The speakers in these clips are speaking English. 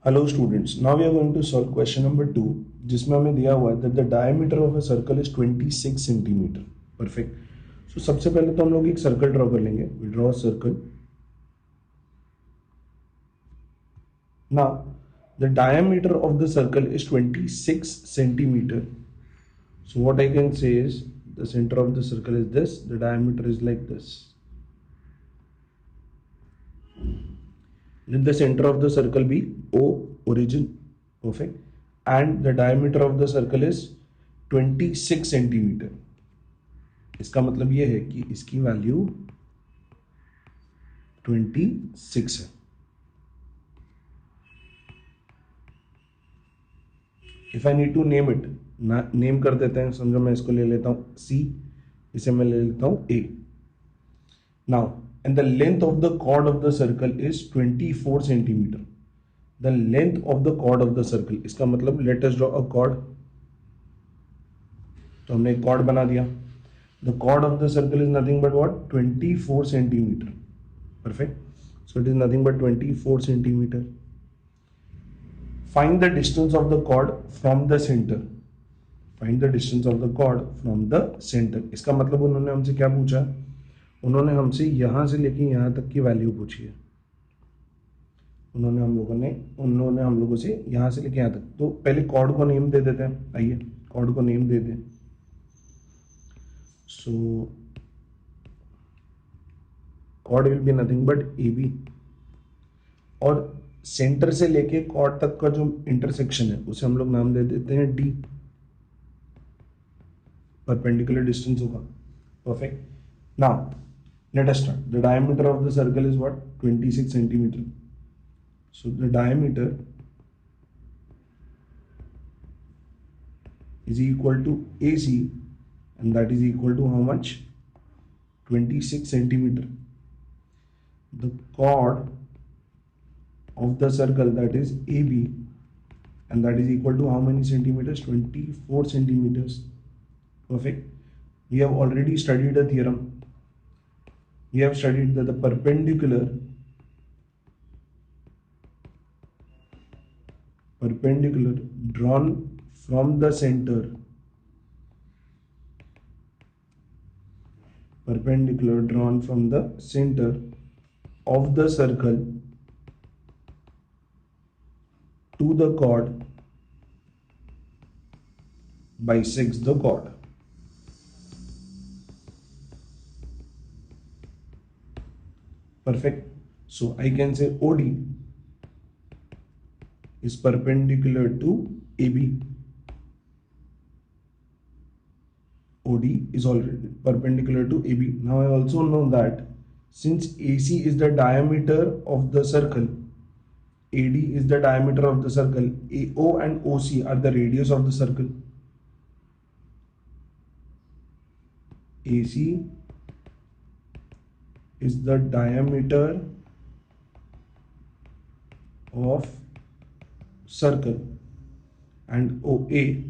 Hello students, now we are going to solve question number 2 जिसमें हमें दिया हुआ है that the diameter of a circle is 26 centimeter. Perfect. So सबसे पहले तो हम लोग एक सर्कल ड्रॉ कर लेंगे. We draw a circle. Now the diameter of the circle is 26 centimeter. So what I can say is the center of the circle is this, the diameter is like this. Let the center of the circle be O, origin. Perfect. And the diameter of the circle is 26 centimeter. इसका मतलब ये है कि इसकी value 26 है. If I need to name it, name कर देते हैं. समझो मैं इसको ले लेता हूं C, इसे मैं ले लेता हूं A. Now and the length of the chord of the circle is 24 centimetre. The length of the chord of the circle, इसका मतलब let us draw a chord. तो हमने एक कॉर्ड बना दिया. The chord of the circle is nothing but what? 24 centimeter. Perfect. So it is nothing but 24 centimeter. Find the distance of the chord from the center. Find the distance of the chord from the center. इसका मतलब उन्होंने हमसे क्या पूछा? उन्होंने हमसे यहाँ से लेके यहाँ तक की वैल्यू पूछी है. उन्होंने हम लोगों से यहाँ से लेके यहाँ तक. तो पहले कॉर्ड को नेम दे देते हैं. आइए कॉर्ड को नेम दे दें. So chord will be nothing but AB. और सेंटर से लेके कॉर्ड तक का जो इंटरसेक्शन है उसे हम लोग नाम दे देते हैं D. परपेंडिकुलर डिस्टेंस होगा. Perfect. Now let us start. The diameter of the circle is what? 26 centimetre. So the diameter is equal to AC, and that is equal to how much? 26 centimeter. The chord of the circle, that is AB, and that is equal to how many centimeters? 24 centimeters. Perfect. We have already studied a theorem. We have studied that the perpendicular drawn from the center, perpendicular drawn from the center of the circle to the chord bisects the chord. Perfect. So I can say OD is perpendicular to AB. OD is already perpendicular to AB. Now I also know that since AC is the diameter of the circle, AD is the diameter of the circle, AO and OC are the radius of the circle. AC is the diameter of circle and OA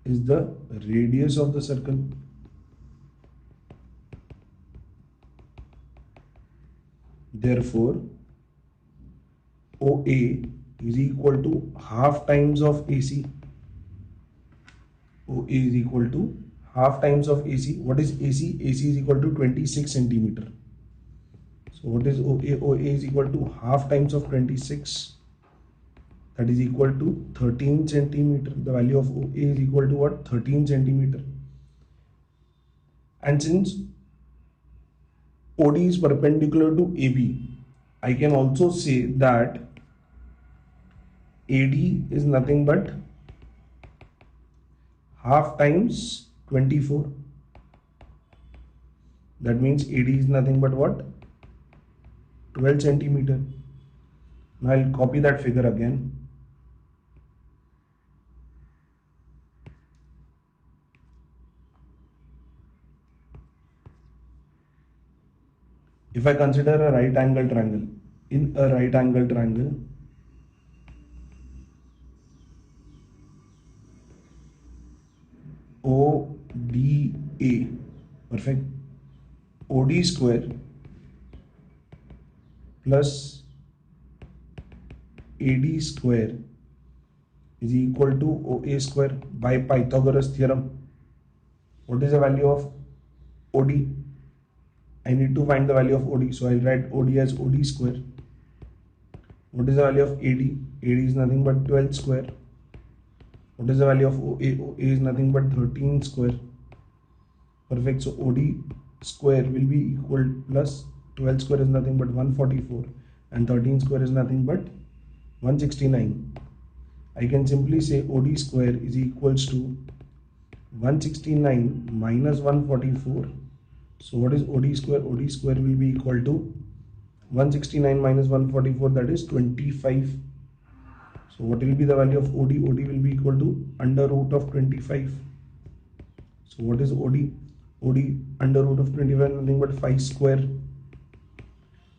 is the radius of the circle. Therefore, OA is equal to half times of AC. OA is equal to half times of AC. What is AC? AC is equal to 26 centimeter. So what is OA? OA is equal to half times of 26. That is equal to 13 centimeter. The value of OA is equal to what? 13 centimeter. And since OD is perpendicular to AB, I can also say that AD is nothing but half times 24. That means AD is nothing but what? 12 centimeter. Now I'll copy that figure again. If I consider a right angle triangle, in a right angle triangle, ODA, perfect, OD square plus AD square is equal to OA square by Pythagoras theorem. What is the value of OD? I need to find the value of OD, so I'll write OD as OD square. What is the value of AD? AD is nothing but 12 square. What is the value of OA? OA is nothing but 13 square. Perfect. So OD square will be equal plus 12 square is nothing but 144 and 13 square is nothing but 169. I can simply say OD square is equals to 169 minus 144. So what is OD square? OD square will be equal to 169 minus 144, that is 25. So what will be the value of OD? OD will be equal to under root of 25. So what is OD? OD under root of 25 is nothing but 5 square.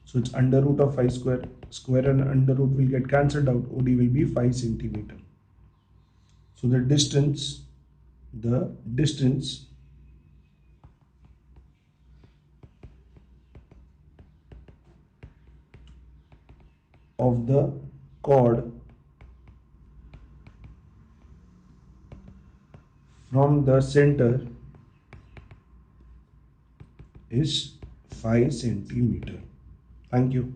So it's under root of 5 square. Square and under root will get cancelled out. OD will be 5 centimeter. So the distance of the chord from the center is 5 centimeter. Thank you.